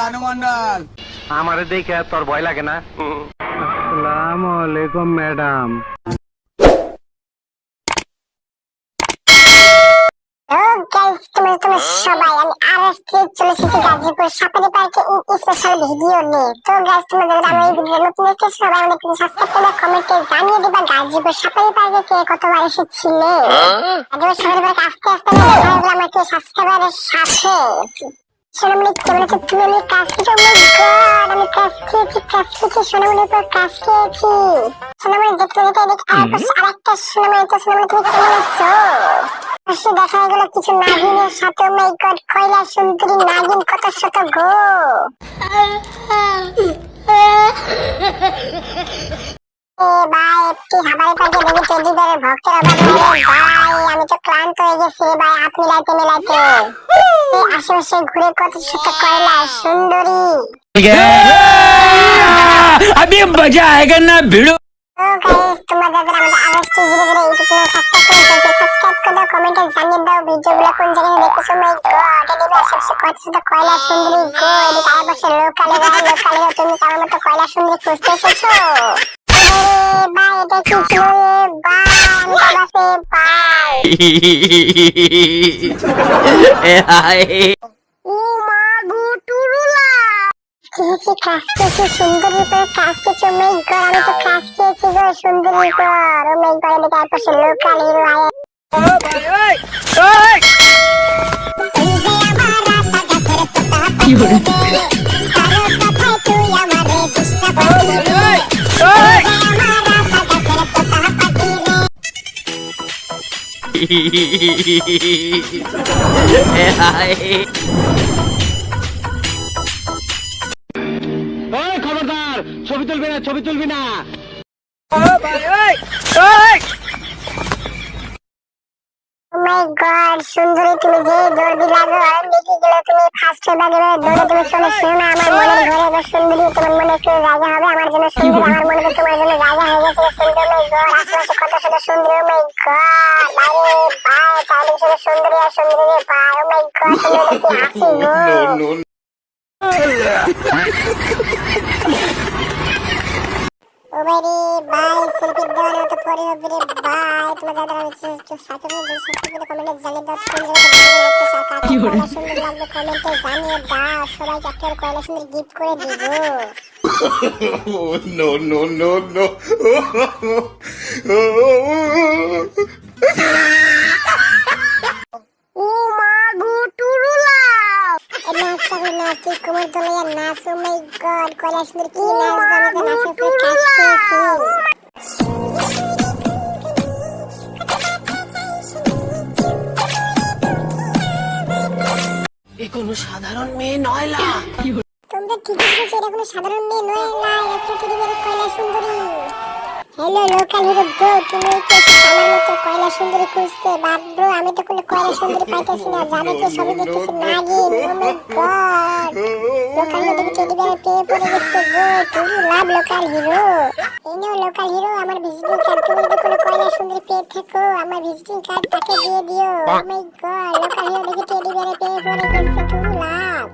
রানু মন্ডল। আমারে দেখে তোর ভয় লাগে না? আসসালামু আলাইকুম ম্যাডাম। সবাই আমি আরএসকে চলে এসেছি গাজীপুর সাফারি পার্কে স্পেশাল ভিডিও নিয়ে। তো গাইস তোমাদের আমি এই ভিডিও নতুন দেখতে সবাই আমাদের প্লিজ সাবস্ক্রাইব করে কমেন্টে জানিয়ে দিবা গাজীপুর সাফারি পার্কে কে কতবার এসেছিলে। গাজীপুর সাফারি পার্কে আস্তে আস্তে দেখা হলো আমাকে সাবস্ক্রাইবারের সাথে। সোনামণি কেমন আছো তুমি? আমি কাজ খেয়েছি। ও মাই গড, আমি কাজ খেয়েছি সোনামণির উপর কাজ খেয়েছি। সোনামণি দেখতে দেখতে এদিকে আরেকটা সোনামণি। তো সোনামণি তুমি কেমন আছো? দেখা গেল কিছু নাগিনের সাথে। ও মাই গড, কয়লা সুন্দরী নাগিন কত শত গো। ভাই একটি হাবাই পাখি দেখি টেডি বেয়ারের ভক্তের অভাব নেই ভাই। আমি তো ক্লান্ত হয়ে গেছি ভাই হাত মিলাইতে মিলাইতে। আশেপাশে ঘুরে কত শত কয়লা সুন্দরী। अभी मजा आएगा ना भिड़ो। তো গাইস তোমাদের আমাদের আরএসটি 00 ইউটিউব চ্যানেল সাবস্ক্রাইব করে দাও, কমেন্টে জানিয়ে দাও ভিডিওগুলো কোন জায়গায় দেখতেছো। মাই গড, টেডি বেয়ার আশেপাশে কত শত কয়লা সুন্দরী গো। এদিকে আশেপাশে লোকালে তুমি আমার মতো কয়লা সুন্দরী খুঁজতে এসেছো? ভাই এটা কি ছিল ভাই? আমি বাবাকে ভাই ও মা গো টুরুলা খেয়েছি ক্লাস খেয়েছি সুন্দরী করে ক্লাস খেয়েছি। ও মাই গড, আমি তো ক্লাস খেয়েছি গো সুন্দরী কর। ও মাই গড, এদিকে আশেপাশে লোকাল হিরো আয়। কি হলো? খবরদার, ছবি তুলবি না। ও মাই গড, সুন্দরী তুমি যে দৌড় দিলা গো। আর দেখি গেলে তুমি ফার্স্ট হয়ে গেলে দৌড়ে তুমি চলে এসো না আমার মনের ঘরে গো সুন্দরী। তোমার মনে একটু জায়গা হবে আমার জন্য সুন্দর। আমার মনে তো তোমার জন্য জায়গা হয়ে গেছে সুন্দর। মাই গড, আশেপাশে কত সুন্দর সুন্দর। ও মাই গড, আরে ভাই চাইলে শুধু সুন্দরী আর সুন্দরী রে ভাই। ও মাই গড, সুন্দরী কি হাসি গো। ও ভাই ভাই সেলফি দেওয়ার মতো পরে হবে রে ভাই। তোমার দাদা আমি সাথে কমেন্টে জানিয়ে দাও কোন জায়গায় কি হলো সুন্দর লাগবে কমেন্টে জানিয়ে দাও। সবাইকে একটা কয়লা সুন্দর গিফট করে দিব। no, no, no, no. ও মা গো টুরুলা নাচ কোমর দলিয়া নাচ। ও মাই গড, কয়লা সুন্দর কি নাচ গানে নাচে উপরে কাজ করেছি। এ কোনো সাধারণ মেয়ে নয় লা। তোমরা ঠিকই বলেছো, এটা কোনো সাধারণ মেয়ে নয় না, এটা টেডি বেয়ারের কয়লা সুন্দরী। হ্যালো লোকাল হিরো ব্রো, তুমি কি আমার মতো কয়লা সুন্দরী খুঁজতে? বাট ব্রো, আমি তো কোনো কয়লা সুন্দরী পাইতেছি না। জানি কি সবই দেখতেছি নাগিন। ও মাই গড, লোকাল হিরো দেখি টেডি বেয়ারের পেয়ে পড়ে গেছে গো। তুমি লাভ লোকাল হিরো। এই নাও লোকাল হিরো আমার ভিজিটিং কার্ড। তুমি যদি কোনো কয়লা সুন্দরী পেয়ে থাকো আমার ভিজিটিং কার্ড তাকে দিয়ে দিও। ও মাই গড, লোকাল হিরো দেখি টেডি বেয়ারের পেয়ে পড়ে গেছে। তুমি লাভ